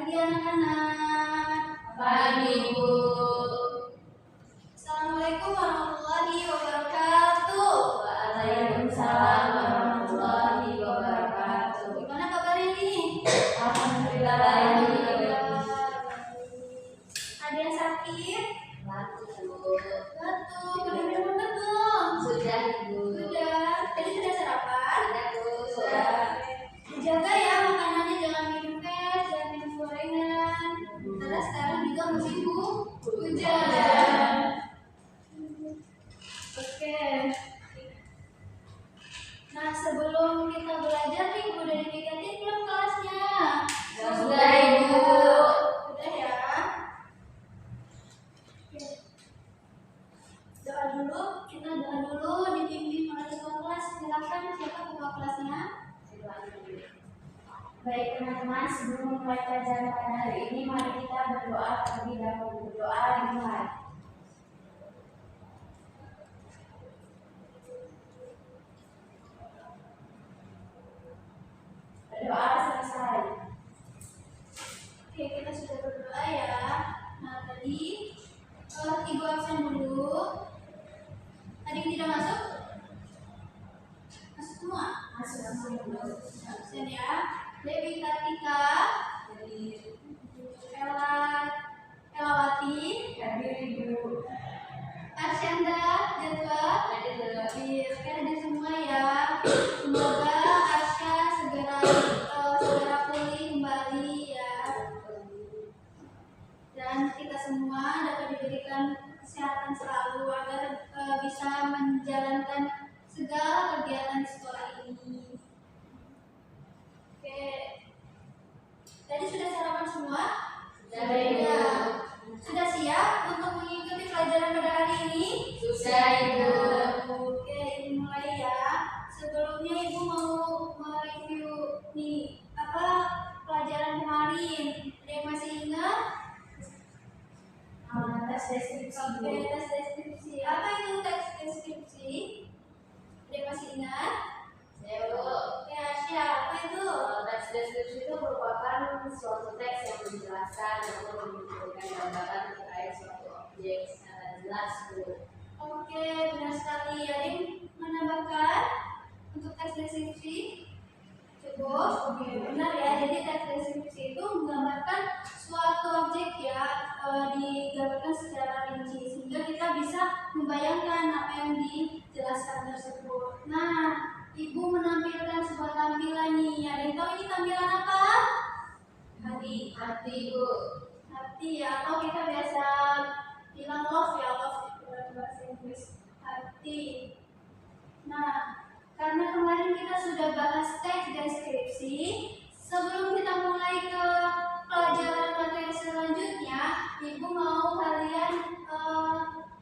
pagi anak-anak. Pagi, Bu. Assalamualaikum warahmatullahi wabarakatuh. Waalaikumsalam warahmatullahi wabarakatuh. Gimana kabarnya nih? Alhamdulillah baik. Ada yang sakit? Batuk. Batuk. Udah minum obat belum? Sudah, Bu. Sudah. Tadi sudah sarapan? Sudah, Bu. Sudah. Dijaga ya makanannya, jangan minum es, jangan minum gorengan. Karena sekarang juga musim hujan. Oke. Nah, sebelum kita belajar nih, udah dipikatin belum kelasnya? Sudah, Ibu. Sudah ya. Oke. Doa dulu, kita doa dulu dipimpin oleh ketua kelas. Silakan siapa ketua kelasnya? Baik teman-teman, sebelum memulai pelajaran pada hari ini, mari kita berdoa terlebih dahulu. Berdoa dimulai. Berdoa selesai. Oke, kita sudah berdoa ya. Nah, tadi Ibu absen dulu. Ada yang tidak masuk? Masuk semua? Masuk. Absen ya. Dewi Kartika, Elawati, Hadir, Ibu. Arsyanda, Jadwa, Hadir. hadir semua ya. Semoga Arsya segera pulih kembali ya. Dan kita semua dapat diberikan kesehatan selalu agar bisa menjalankan segala kegiatan di sekolah ini. Oke. Tadi sudah sarapan semua? Sudah, Ibu. Sudah siap untuk mengikuti pelajaran pada hari ini? Sudah, Ibu. Oke, Ibu mulai ya. Sebelumnya Ibu mau mereview nih pelajaran kemarin. Ada yang masih ingat? Tes deskripsi. Oke, tes deskripsi. Apa itu tes deskripsi? Ada yang masih ingat? Ya, Bu. Oke, Asya, apa itu? Teks deskripsi itu merupakan suatu teks yang menjelaskan atau memberikan gambaran terkait suatu objek secara jelas, Bu. Oke, benar sekali. Ada yang menambahkan untuk tes deskripsi? Cukup? Oke, benar ya. Jadi tes deskripsi itu menggambarkan suatu objek ya, digambarkan secara rinci sehingga kita bisa membayangkan apa yang dijelaskan tersebut. Nah, Ibu menampilkan sebuah tampilan nih. Ada yang tahu ini tampilan apa? Hati, Bu. Hati ya, atau kita biasa bilang love ya, love itu dalam bahasa Inggris. Hati. Nah, karena kemarin kita sudah bahas teks deskripsi, sebelum kita mulai ke pelajaran materi selanjutnya, Ibu mau kalian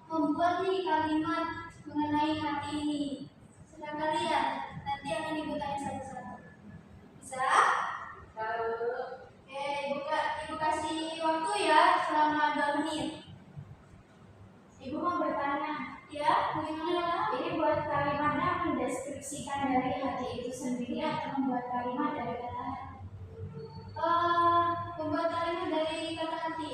membuat nih kalimat mengenai hati ini. Sudah kalian? Nanti akan Ibu tanya satu-satu. Bisa? Oke, Ibu kasih waktu ya selama 2 menit. Ibu mau bertanya, Ya, bagaimana? ini buat kalimatnya mendeskripsikan dari hati itu sendiri atau membuat kalimat dari kata hati? Membuat kalimat dari kata hati.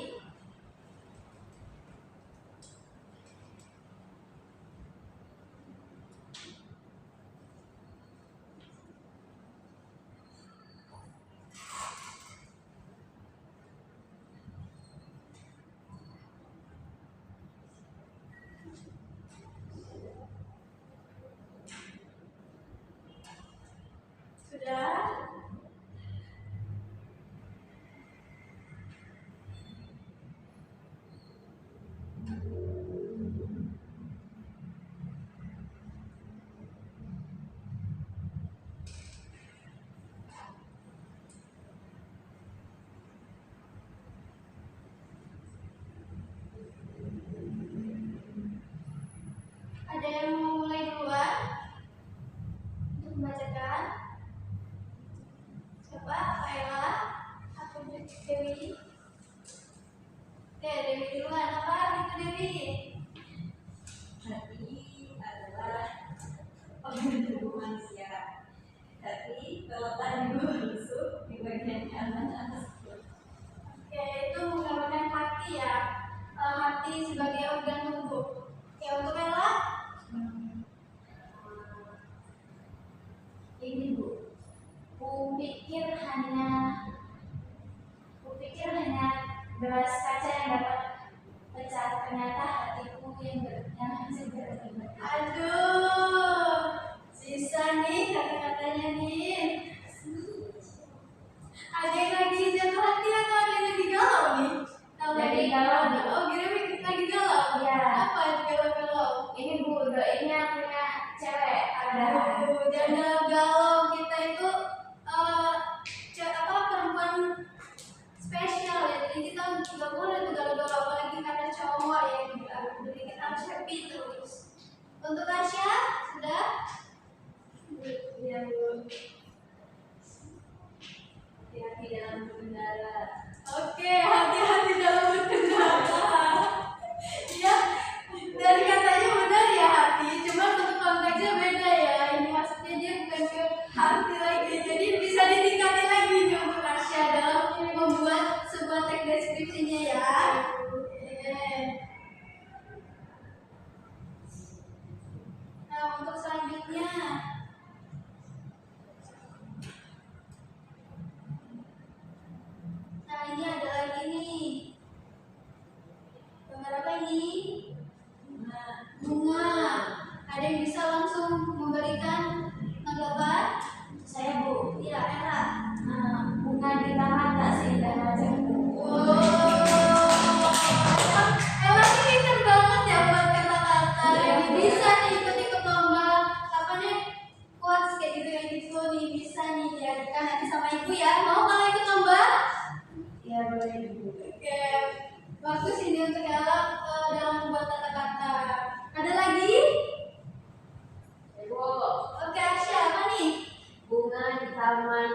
Sudah? Ada yang mau mulai duluan untuk membacakan? Siapa? Kaila atau Dewi? Oke, Dewi duluan. Apa itu Dewi? Hati adalah organ manusia. Hati terletak di bawah rusuk di bagian kanan atas perut. hanya kupikir hanya gelas kaca yang dapat pecah, ternyata hatiku yang hancur beriman. Aduh, sisa nih kata-katanya nih. Ada yang lagi jatuh hati atau ada yang lagi galau nih? Lagi galau nih. Oh, kira lagi galau. Iya. Apa galau-galau? Ini Bu, doainnya punya cewek ada. Dan dalam galau kita itu perempuan spesial ya. Jadi kita nggak boleh tuh galau-galau apalagi karena cowok ya. Jadi kita harus happy terus. Untuk Arsya sudah? Iya Bu. Hati-hati dalam berkendara. Oke, hati-hati dalam berkendara. Ya, dari katanya benar ya hati, cuma untuk konteksnya beda ya. Ini maksudnya dia bukan ke hati lagi, jadi bisa ditingkati lagi nih untuk Arsya dalam membuat sebuah teks deskripsinya ya. Nah, untuk selanjutnya. Nah, ini ada lagi nih. Gambar apa ini? Bunga. Ada yang bisa langsung memberikan tanggapan? Saya Bu. Iya, Era. Bunga di taman tak seindah wajahmu. Ella ini pintar banget ya buat kata-kata. Ini bisa nih ikut-ikut lomba. Apa nih? Quotes kayak gitu nih bisa nih diajarkan nanti sama ibu ya. Mau kalau ikut lomba? Ya boleh Bu. Oke, bagus ini untuk Ella dalam membuat kata-kata. Ada lagi? Bu. Oke, Arsya apa nih? Bunga di taman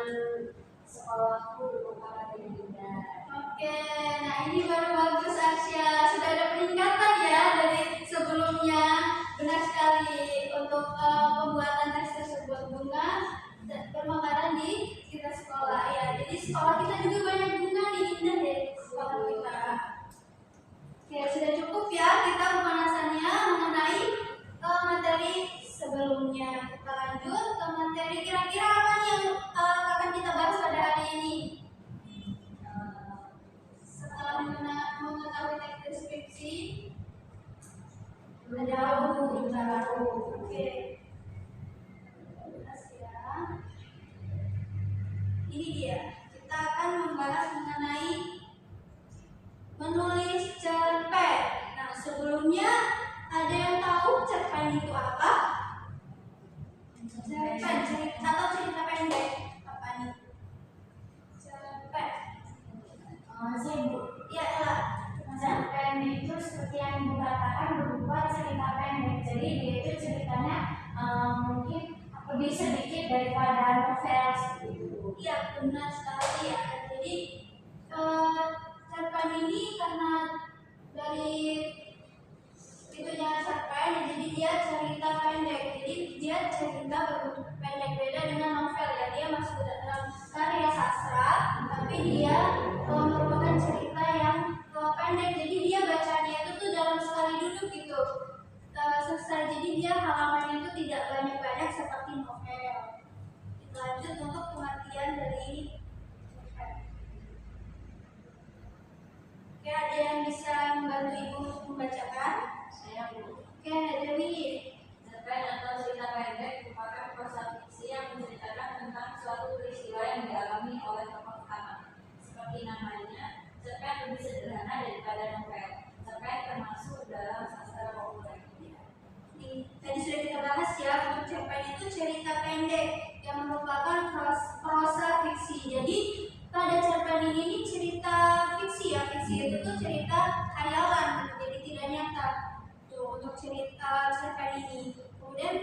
sekolahku merupakan yang indah. Oke, nah ini baru bagus Arsya. Sudah ada peningkatan ya dari sebelumnya. Benar sekali untuk pembuatan teks tersebut. Bunga bermekaran di sekitar sekolah ya. Jadi sekolah kita juga banyak bunga nih, indah deh sekolah kita. Oke, sudah cukup ya kita pemanasannya mengenai materi sebelumnya. Kita lanjut ke materi kira-kira apa nih yang akan kita bahas pada hari ini? Setelah mengetahui teks deskripsi, Menjauh. oke. Jelas ya. Ini dia. Kita akan membahas mengenai menulis cerpen. Nah, sebelumnya ada yang tahu cerpen itu apa? Cerpen, cerita atau cerita pendek? Apa nih? Cerpen. Saya Bu. Ya, Ella. Cerpen itu seperti yang Ibu katakan berupa cerita pendek. Jadi dia itu ceritanya mungkin lebih sedikit daripada novel seperti itu. Iya, benar sekali ya. Jadi cerpen ini karena dari itunya cerpen, jadi dia cerita pendek. Jadi dia cerita berbentuk pendek, beda dengan novel ya. Dia masuk ke dalam karya sastra, tapi dia merupakan cerita yang pendek. Jadi dia bacanya itu tuh dalam sekali duduk gitu. Selesai. Jadi dia halamannya itu tidak banyak-banyak seperti novel. Kita lanjut untuk pengertian dari cerpen. Oke, ada yang bisa membantu ibu untuk membacakan? Saya Bu. Oke, Dewi. Cerpen atau cerita pendek merupakan prosa fiksi yang menceritakan tentang suatu peristiwa yang dialami oleh tokoh utama. Seperti namanya, cerpen lebih sederhana daripada novel. Cerpen termasuk dalam sastra populer. Tadi sudah kita bahas ya, untuk cerpen itu cerita pendek yang merupakan prosa fiksi. Jadi pada cerpen ini cerita fiksi ya, fiksi itu tuh cerita khayalan, jadi tidak nyata. Tuh untuk cerita cerpen ini, kemudian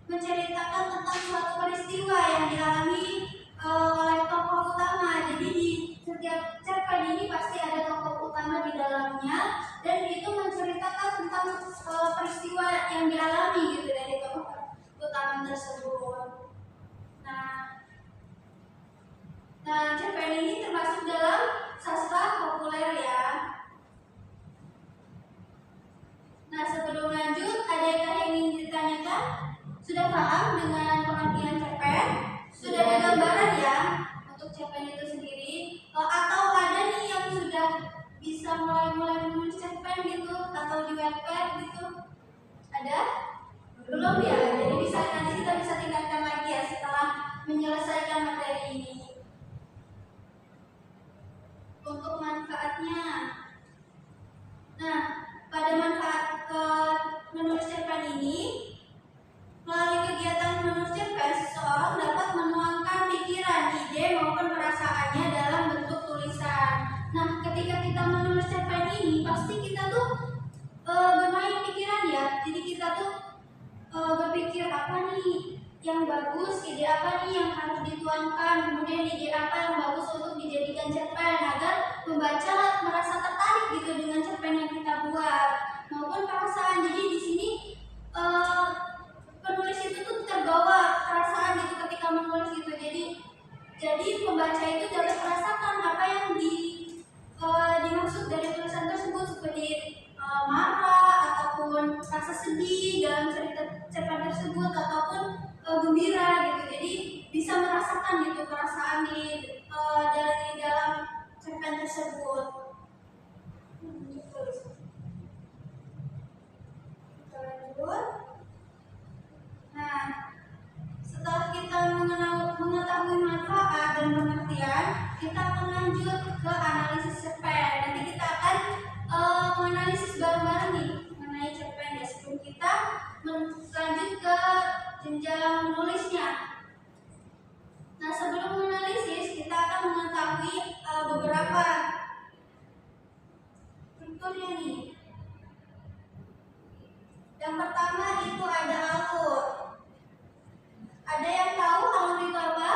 menceritakan tentang suatu peristiwa yang dialami oleh tokoh utama. Jadi di setiap cerpen ini pasti ada tokoh utama di dalamnya dan itu menceritakan tentang peristiwa yang dialami gitu dari tokoh utama tersebut. Nah, cerpen ini termasuk dalam sastra populer ya. Nah, sebelum lanjut, ada yang ingin ditanyakan? Sudah paham dengan pengertian cerpen? Sudah ada gambaran ya untuk cerpen cerpen itu sendiri, atau ada nih yang sudah bisa mulai menulis cerpen gitu atau di Wattpad gitu? Ada? Belum ya? Jadi nanti kita bisa tingkatkan lagi ya setelah menyelesaikan materi ini. Untuk manfaatnya, nah pada manfaat menulis cerpen ini, melalui kegiatan menulis cerpen, seseorang dapat menuangkan pikiran, ide maupun perasaannya dalam bentuk tulisan. Nah, ketika kita menulis cerpen ini, pasti kita tuh bermain pikiran ya. Jadi kita tuh berpikir apa nih yang bagus, ide apa nih yang harus dituangkan, kemudian ide apa yang bagus untuk dijadikan cerpen agar pembaca merasa tertarik gitu dengan cerpen yang kita buat, maupun perasaan. Jadi di sini penulis itu tuh terbawa perasaan gitu ketika menulis gitu. Jadi pembaca itu dapat merasakan apa yang dimaksud dari tulisan tersebut, seperti marah ataupun rasa sedih dalam cerita cerpen tersebut, ataupun gembira gitu. Jadi bisa merasakan gitu perasaan dari dalam cerpen tersebut. Kita lanjut. Nah, setelah kita mengetahui manfaat dan pengertian, kita akan lanjut ke analisis cerpen. Nanti kita akan menganalisis bareng-bareng nih mengenai cerpen ya, sebelum kita lanjut ke jenjang menulisnya. Nah, sebelum menganalisis kita akan mengetahui beberapa strukturnya nih. Yang pertama itu ada alur. Ada yang tahu alur itu apa?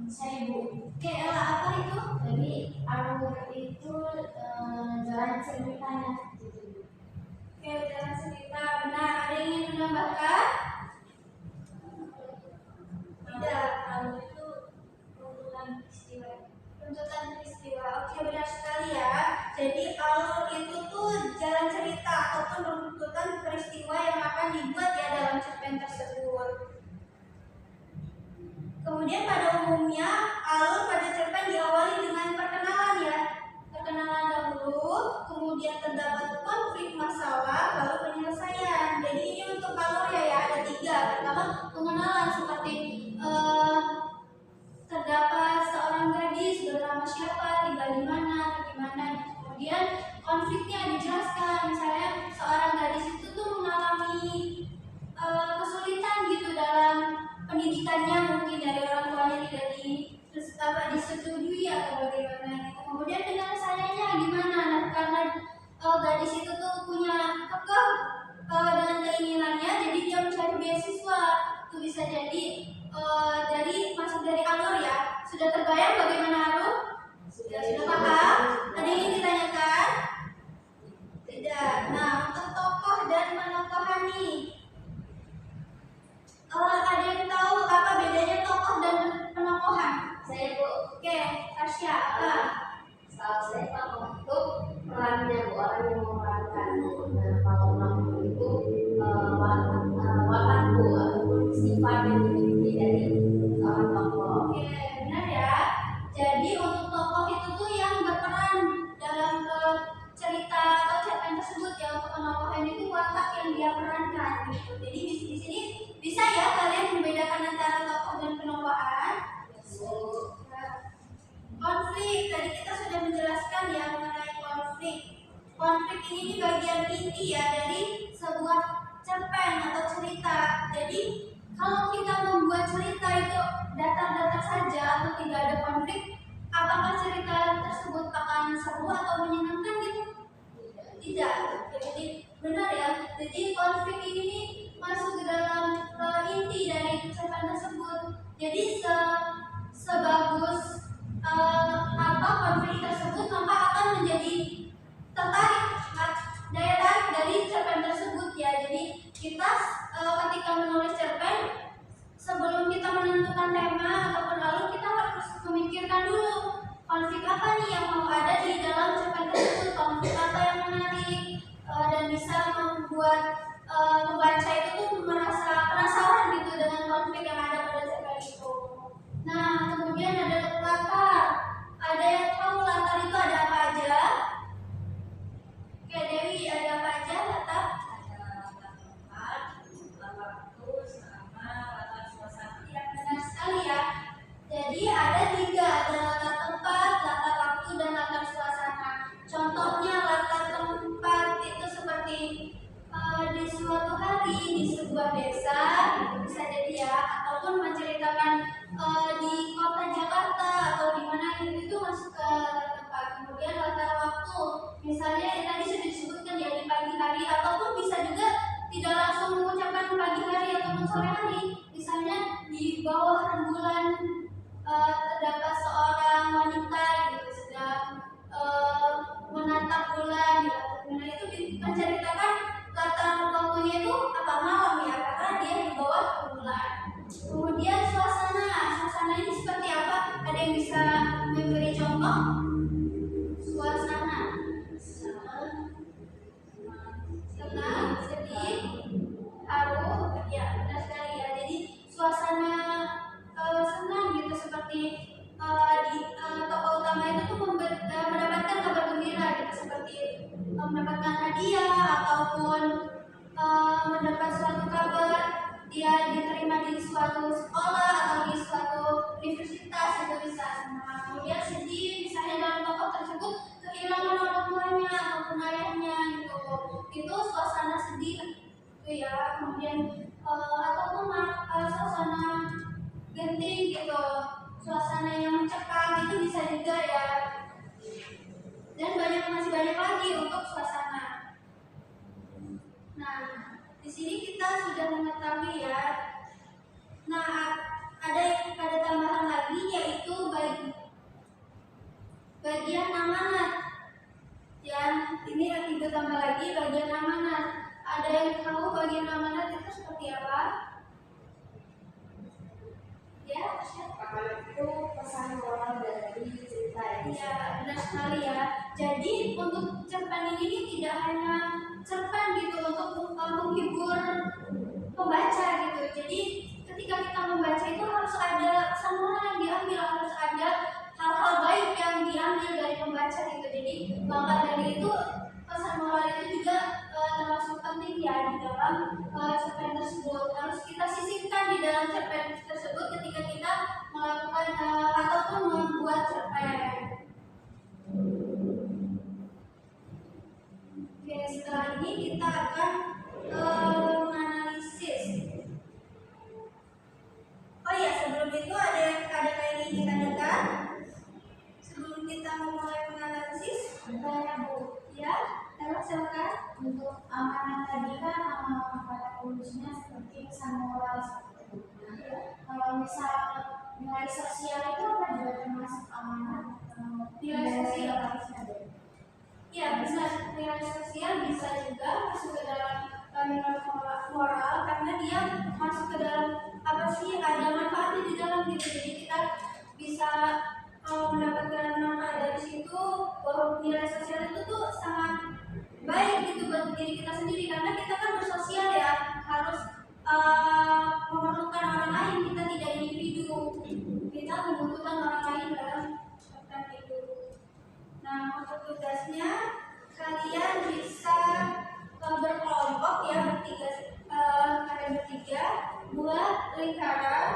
Saya Bu. Oke, Ella, apa itu? Jadi alur itu jalan ceritanya. Oke, jalan cerita. Benar. Ada yang ingin menambahkan? Tidak. Alur itu runtutan peristiwa. Runtutan peristiwa. Oke, benar sekali ya. Jadi alur itu tuh jalan cerita ataupun runtutan peristiwa yang akan dibuat ya dalam cerpen tersebut. Kemudian pada umumnya alur pada cerpen diawali dengan perkenalan ya. Perkenalan dahulu, kemudian terdapat konflik masalah, lalu penyelesaian. Jadi ini untuk alur ya ada 3. Pertama pengenalan, seperti terdapat seorang gadis bernama siapa, tinggal di mana, bagaimana. Kemudian konfliknya dijelaskan, misalnya seorang gadis itu tuh mengalami kesulitan gitu dalam pendidikannya, mungkin dari orang tuanya tidak disetujui atau bagaimana gitu. Kemudian penyelesaiannya gimana? Nah, karena gadis itu tuh punya kekeh dengan keinginannya, jadi dia mencari beasiswa. Itu bisa jadi masuk dari alur ya. Sudah terbayang bagaimana alur? Sudah paham? Ada yang ingin ditanyakan? Tidak. Nah, untuk tokoh dan penokohan nih, ada yang tahu apa bedanya tokoh dan penokohan? Saya Bu. Oke, Tasya, apa? Setahu saya tokoh itu perannya Bu, orang yang memerankan. Nah, kalau penokoh itu watak Bu, ataupun sifat yang dimiliki dari seorang tokoh. Oke, benar ya. Jadi untuk tokoh itu tuh yang berperan dalam cerita atau cerpen tersebut ya. Untuk penokohan itu watak yang dia perankan gitu. Jadi di sini bisa ya kalian membedakan antara tokoh dan penokohan. Konflik, tadi kita sudah menjelaskan ya mengenai konflik. Konflik ini bagian inti ya dari sebuah cerpen atau cerita. Jadi kalau kita membuat cerita itu datar-datar saja atau tidak ada konflik, apakah cerita tersebut akan seru atau menyenangkan gitu? Tidak. Jadi benar ya. Jadi konflik ini masuk ke dalam inti dari cerpen tersebut. Jadi sebagus apa konflik tersebut, maka akan menjadi tertarik, daya tarik dari cerpen tersebut ya. Jadi kita ketika menulis cerpen, sebelum kita menentukan tema ataupun alur, kita harus memikirkan dulu konflik apa nih yang mau ada di dalam cerpen tersebut, konflik apa yang menarik, dan bisa membuat pembaca itu tuh merasa penasaran gitu dengan konflik yang ada pada cerpen itu. Nah, kemudian ada Misalnya yang tadi sudah disebutkan ya di pagi hari, ataupun bisa juga tidak langsung mengucapkan pagi hari ataupun sore hari. Misalnya di bawah rembulan terdapat seorang wanita gitu sedang menatap bulan gitu. Nah itu menceritakan latar waktunya itu apa malam ya, karena dia di bawah rembulan. Kemudian suasana ini seperti apa? Ada yang bisa memberi contoh? Suasana senang, sedih, haru, ya benar sekali ya. Jadi suasana senang gitu seperti di tokoh utama itu tuh mendapatkan kabar gembira gitu seperti mendapatkan hadiah ataupun mendapat suatu kabar dia diterima di suatu sekolah atau di suatu universitas itu bisa. Nah, kemudian sedih misalnya dalam tokoh tersebut kehilangan orang tuanya ataupun ayahnya gitu, itu suasana sedih itu ya. Kemudian ataupun suasana genting gitu, suasana yang mencekam itu bisa juga ya. Dan masih banyak lagi untuk suasana. Nah, di sini kita sudah mengetahui ya. Nah, ada tambahan lagi yaitu bagian amanat. Ya, ini ada tambah lagi bagian amanat. Ada yang tahu bagian amanat itu seperti apa? Ya, Amanat itu pesan moral dari cerita ini. ya, benar sekali ya. Jadi untuk cerpen ini tidak hanya cerpen gitu untuk menghibur pembaca gitu. Jadi ketika kita membaca itu harus ada pesan moral yang diambil, harus ada hal-hal baik yang diambil dari pembaca gitu. Jadi maka dari itu pesan moral itu juga termasuk penting ya di dalam cerpen tersebut. Harus kita sisipkan di dalam cerpen tersebut ketika kita melakukan ataupun membuat cerpen. Oke, setelah ini kita akan menganalisis. Oh iya, sebelum itu ada yang ingin ditanyakan? Sebelum kita memulai menganalisis, Saya Bu, ya, silakan. untuk amanat tadi kan kata kuncinya seperti pesan moral seperti itu. Kalau misal nilai sosial itu apa juga termasuk amanat? Nilai sosial. Ya, Nilai bisa nilai sosial bisa juga masuk ke dalam nilai moral karena dia masuk ke dalam apa sih, ada manfaatnya di dalam gitu. Jadi kita bisa mendapatkan manfaat dari situ bahwa nilai sosial itu tuh sangat baik gitu buat diri kita sendiri karena kita kan bersosial ya, harus memerlukan orang lain, kita tidak individu, kita membutuhkan orang lain dalam cerpen itu. Nah, untuk tugasnya kalian bisa berkelompok ya, bertiga buat lingkaran.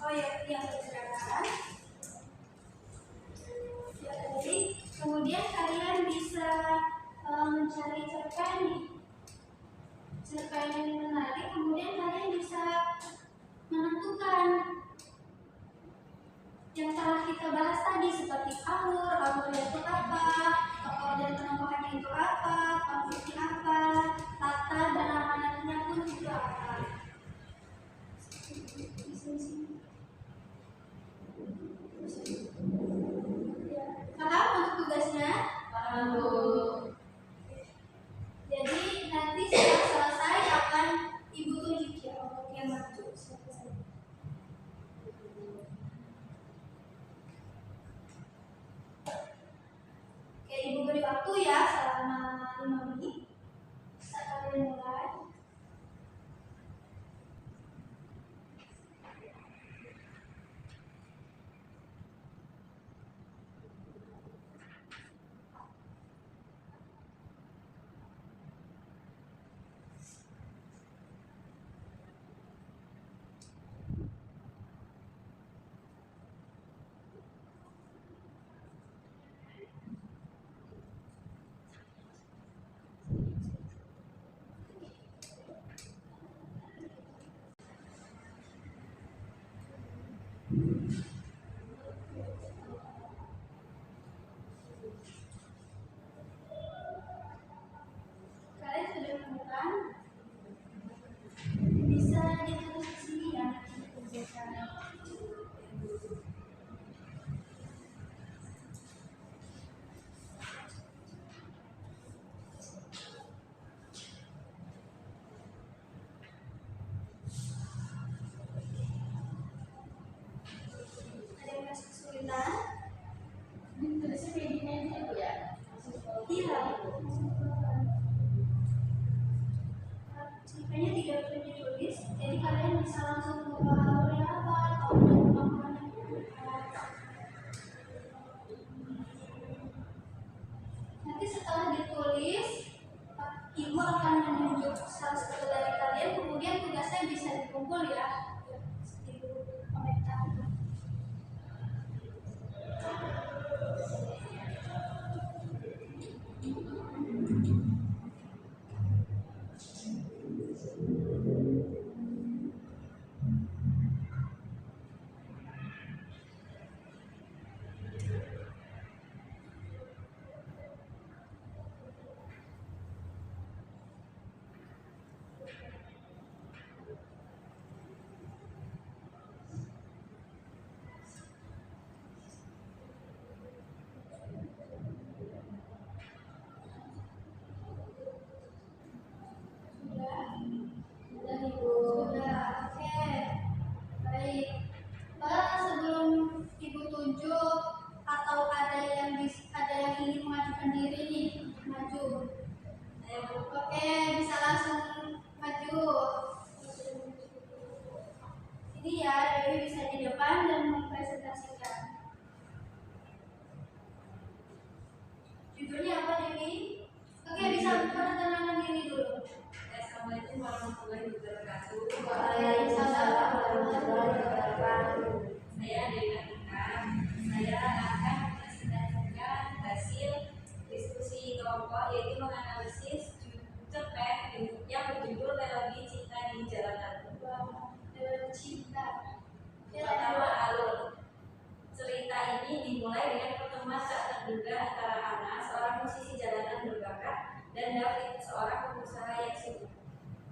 Oh ya, lingkaran. Ya, jadi kemudian kalian bisa mencari cerpen yang menarik, kemudian kalian bisa menentukan yang telah kita bahas tadi seperti alur itu apa, tokoh dan penambahannya itu apa, konfliknya apa, latar dan amanatnya pun itu apa. Paham untuk tugasnya? Jadi nanti setelah selesai akan ibu tunjuk ya untuk yang maju. Oke, ibu beri waktu ya selama 5 menit. Bisa kalian mulai. Kalian sudah menemukan? Bisa ditulis di sini ya, kerjakan. Ada yang masih kesulitan? Tulisnya kayak gini aja Bu ya. Iya. Cerpennya tidak perlu ditulis, jadi kalian bisa langsung memahami apa atau melakukan. Nanti setelah ditulis, ibu akan menunjuk salah satu dari kalian, kemudian tugasnya bisa dikumpul ya. Ibu komentar. Sudah ibu. Sudah. Oke. Baik. Sebelum ibu tunjuk atau ada yang ingin mengajukan diri nih, maju. Oke, bisa langsung maju. Ini ya, Dewi bisa di depan dan mempresentasikan. Judulnya apa Dewi? Oke, bisa perkenalkan diri dulu. Assalamualaikum warahmatullahi wabarakatuh. Waalaikumsalam warahmatullahi wabarakatuh. Saya Dewi Atika. Saya akan mempresentasikan hasil diskusi kelompok yaitu menganalisis cerpen yang berjudul Melodi Cinta di Jalanan. Cinta. Pertama, alur. Cerita ini dimulai dengan pertemuan tak terduga antara Ana, seorang musisi jalanan berbakat, dan David, seorang pengusaha yang sibuk.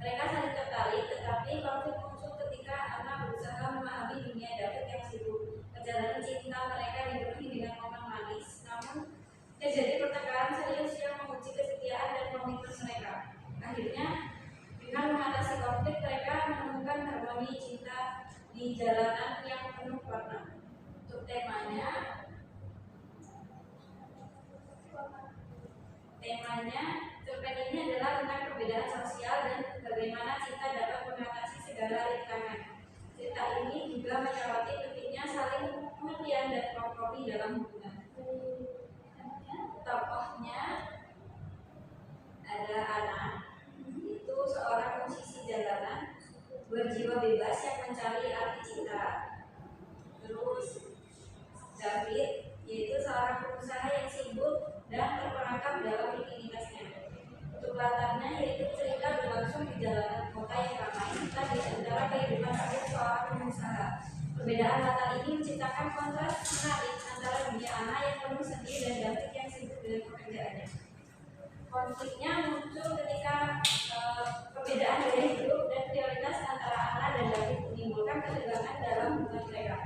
Mereka saling tertarik, tetapi konflik muncul ketika Ana berusaha memahami dunia David yang sibuk. Perjalanan cinta mereka dipenuhi dengan momen manis, namun terjadi pertengkaran serius yang menguji kesetiaan dan komitmen mereka. Akhirnya, dengan mengatasi konflik, mereka menemukan harmoni cinta di jalanan yang penuh warna. Untuk temanya cerpen ini adalah tentang perbedaan sosial dan bagaimana cinta dapat mengatasi segala rintangan. Cerita ini juga menyoroti pentingnya saling pengertian dan kompromi dalam hubungan. Tokohnya ada Ana, itu seorang musisi jalanan berjiwa bebas yang mencari arti cinta. Terus David, yaitu seorang pengusaha yang sibuk dan terperangkap dalam rutinitasnya. Untuk latarnya yaitu cerita berlangsung di jalanan kota yang ramai serta di antara kehidupan sehari seorang pengusaha. Perbedaan latar ini menciptakan kontras menarik antara dunia Ana yang penuh seni dan David yang sibuk dengan pekerjaannya. Konfliknya muncul ketika perbedaan gaya hidup dan prioritas antara Ana dan David menimbulkan ketegangan dalam hubungan mereka.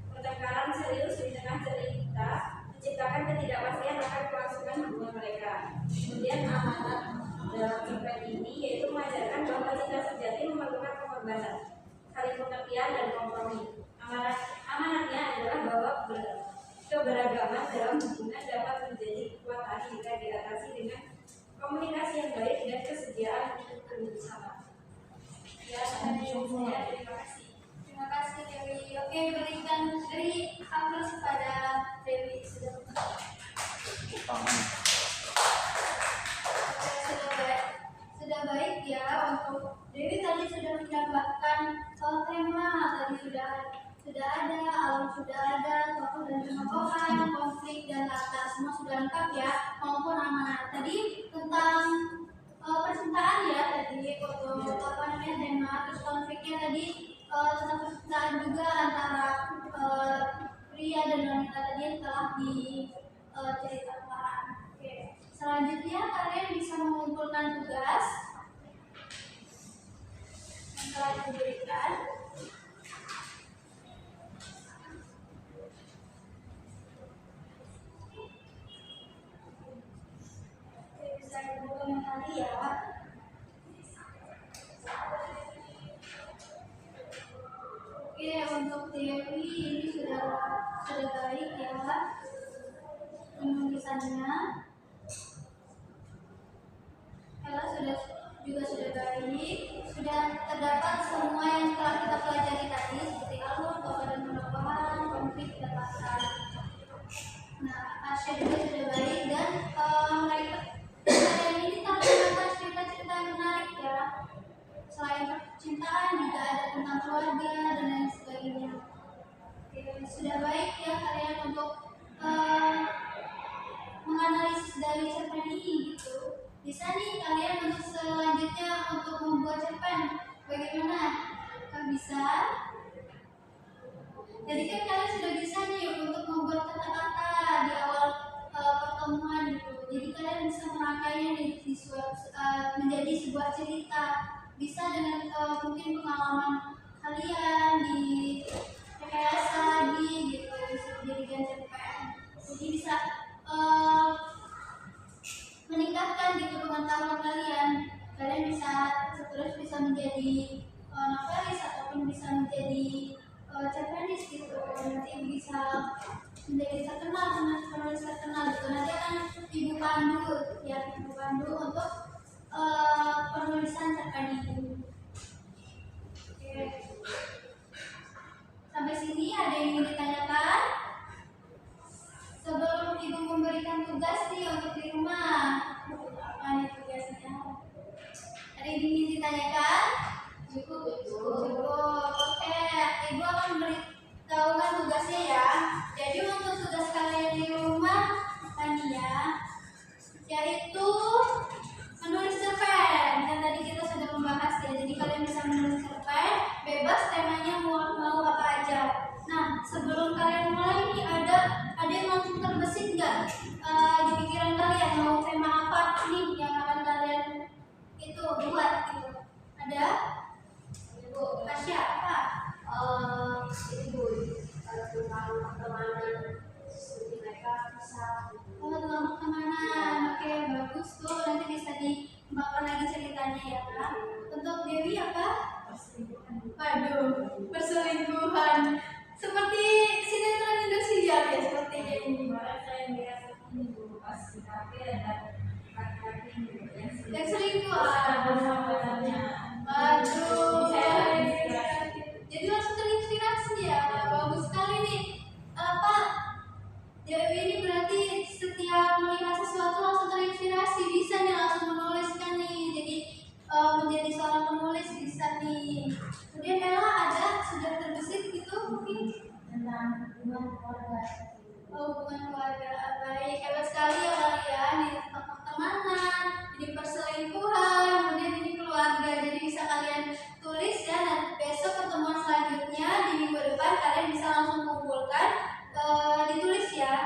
Pertengkaran serius di tengah cerita menciptakan ketidakpastian akan kelangsungan hubungan mereka. Kemudian amanat dalam cerpen ini yaitu mengajarkan bahwa cinta sejati memerlukan pengorbanan, saling pengertian dan kompromi. Amanatnya adalah bahwa keberagaman dalam hubungan dapat menjadi kekuatan jika diatasi dengan komunikasi yang baik dan kesediaan untuk bersama. Ya, saya terima kasih. Terima kasih Dewi. Oke, berikan beri aplaus kepada Dewi sudah sudah baik ya untuk Dewi tadi sudah menambahkan tema tadi sudah ada alam sudah ada tokoh dan tokohan konflik dan latar semua sudah lengkap ya maupun amanat tadi tentang percintaan ya tadi untuk apa namanya tema terus konfliknya tadi tentang percintaan juga antara pria dan wanita tadi yang telah diceritakan. Oke. Selanjutnya kalian bisa mengumpulkan tugas yang telah diberikan. Oke, bisa dikomentari ya. Oke, untuk teori ini sudah baik ya penulisannya. Ella sudah baik, sudah terdapat semua yang telah kita pelajari tadi seperti alur, bahwa dan penambahan, konflik, dapatan. Nah, Asya juga sudah baik dan mereka ini terdapat cerita-cerita yang menarik ya. Selain percintaan juga ada tentang keluarga dan lain sebagainya. Oke, sudah baik ya kalian untuk menganalisis dari cerpen ini gitu. Bisa nih kalian untuk selanjutnya untuk membuat cerpen. Bagaimana? Kan bisa? Jadi kan kalian sudah bisa nih untuk membuat kata-kata di awal pertemuan gitu. Jadi kalian bisa merangkainya nih menjadi sebuah cerita. Bisa dengan mungkin pengalaman kalian di rekayasa lagi gitu, bisa dijadikan cerpen. Jadi bisa meningkatkan gitu pengetahuan kalian. Kalian bisa terus bisa menjadi novelis ataupun bisa menjadi cerpenis gitu. Nanti bisa menjadi terkenal, penulis terkenal gitu. Nanti akan ibu pandu ya, ibu pandu untuk penulisan cerpen itu. Oke. Sampai sini ada yang ingin ditanyakan? Sebelum ibu memberikan tugas nih untuk di rumah, apa nih tugasnya? Ada yang ingin ditanyakan? Cukup. Oke, ibu akan memberitahukan tugasnya ya. Jadi untuk tugas kalian di rumah tadi ya, yaitu menulis cerpen. Kan tadi kita sudah membahas ya. Jadi kalian bisa menulis cerpen, bebas temanya mau apa aja. Nah, sebelum kalian mulai nih ada yang langsung terbesit nggak di pikiran kalian mau tema apa nih yang akan kalian itu buat gitu? Ada? Ibu, Tasya apa? Ibu, tentang pertemanan seperti mereka bisa. Oh, tentang pertemanan. Oke, bagus tuh. Nanti bisa dikembangkan lagi ceritanya ya kan? Untuk Dewi apa? Waduh, perselingkuhan. Seperti sinetron Indosiar ya, sepertinya ini. Saya melihat ini Bu, pas di kafe ada laki-laki Yang selingkuh. Aduh. Jadi langsung terinspirasi ya. Bagus sekali nih. Pak Dewi ini berarti setiap melihat sesuatu langsung terinspirasi, bisa nih langsung menuliskan nih. Jadi menjadi seorang penulis bisa nih. Kemudian Ella ada sudah terbesit gitu mungkin tentang hubungan keluarga. hubungan keluarga. Baik, hebat sekali ya kalian di pertemanan, di perselingkuhan, kemudian ini keluarga. Jadi bisa kalian tulis ya. Dan besok pertemuan selanjutnya di minggu depan kalian bisa langsung kumpulkan, ditulis ya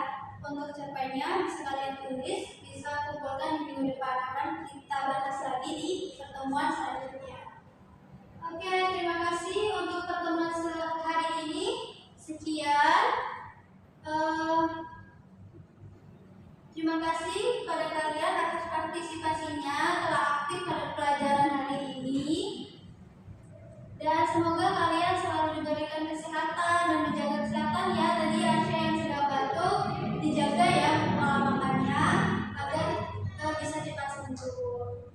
untuk cerpennya bisa kalian tulis, bisa kumpulkan di minggu depan. Akan kita bahas lagi di pertemuan selanjutnya. Oke, terima kasih untuk pertemuan hari ini. Sekian. Terima kasih kepada kalian atas partisipasinya, telah aktif pada pelajaran hari ini. Dan semoga kalian selalu diberikan kesehatan dan dijaga kesehatan ya. Tadi Asya yang sudah batuk, dijaga ya pola makannya agar bisa cepat sembuh.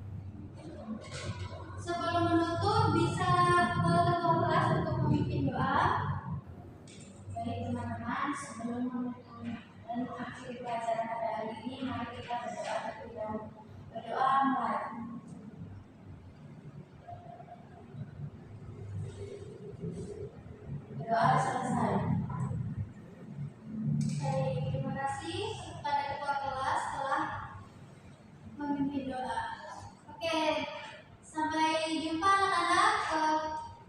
Sebelum menutup, bisa ketua kelas untuk memimpin doa. Baik teman-teman, sebelum dan akhir pelajaran pada hari ini, mari kita berdoa terlebih dahulu. Berdoa mulai. Berdoa selesai. Baik, terima kasih kepada ketua kelas telah memimpin doa. Oke, sampai jumpa anak-anak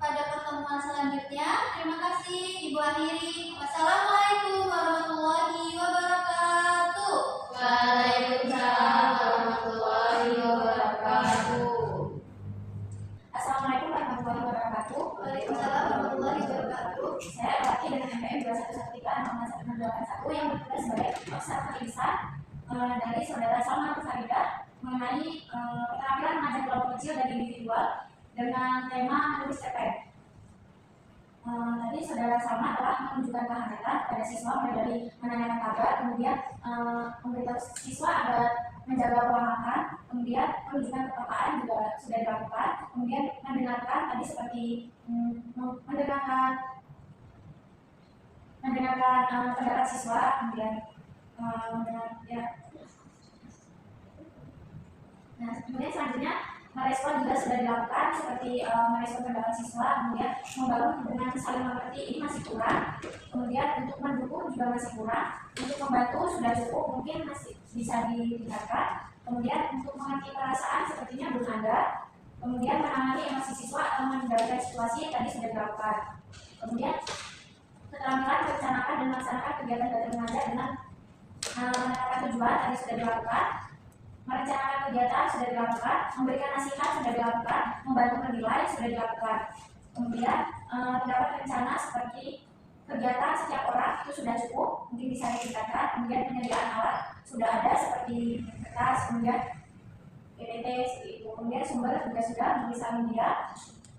pada pertemuan selanjutnya. Terima kasih, Ibu akhiri. Wassalamualaikum 2021 yang bertugas sebagai observer lisan dari saudara Salma Farida mengenai keterampilan mengajar kelompok kecil dan individual dengan tema menulis cerpen. Tadi saudara Salma telah menunjukkan kehangatan pada siswa mulai dari menanyakan kabar, kemudian memberitahu siswa agar menjaga pola makan, kemudian menunjukkan kepekaan juga sudah dilakukan, kemudian mendengarkan tadi seperti mendengarkan pendapat siswa, kemudian Nah, kemudian selanjutnya merespon juga sudah dilakukan seperti merespon pendapat siswa, kemudian membangun hubungan saling mengerti ini masih kurang, kemudian untuk mendukung juga masih kurang, untuk membantu sudah cukup, mungkin masih bisa ditingkatkan, kemudian untuk mengerti perasaan sepertinya belum ada, kemudian menangani emosi siswa atau mengendalikan situasi tadi sudah dilakukan, kemudian keterampilan merencanakan dan melaksanakan kegiatan belajar mengajar dengan menetapkan tujuan tadi sudah dilakukan, merencanakan kegiatan sudah dilakukan, memberikan nasihat sudah dilakukan, membantu menilai sudah dilakukan. Kemudian terdapat rencana seperti kegiatan setiap orang itu sudah cukup, mungkin bisa ditingkatkan. Kemudian penyediaan alat sudah ada seperti kertas, kemudian PPT seperti itu. Kemudian sumber juga sudah bisa media.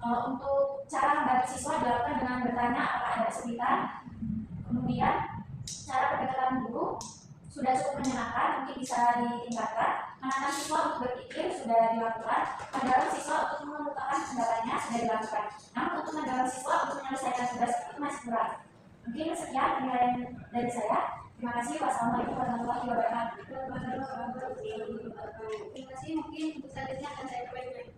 Untuk cara membantu siswa dilakukan dengan bertanya apakah ada kesulitan. Kemudian cara pendekatan guru sudah cukup menyenangkan, mungkin bisa ditingkatkan. Menantang siswa untuk berpikir sudah dilakukan. Mendorong siswa untuk mengemukakan pendapatnya sudah dilakukan. Namun untuk mendorong siswa untuk menyelesaikan tugas itu masih kurang. Mungkin sekian penilaian dari saya. Terima kasih. Wassalamualaikum warahmatullahi wabarakatuh. Terima kasih. Mungkin untuk selanjutnya akan saya perbaikin.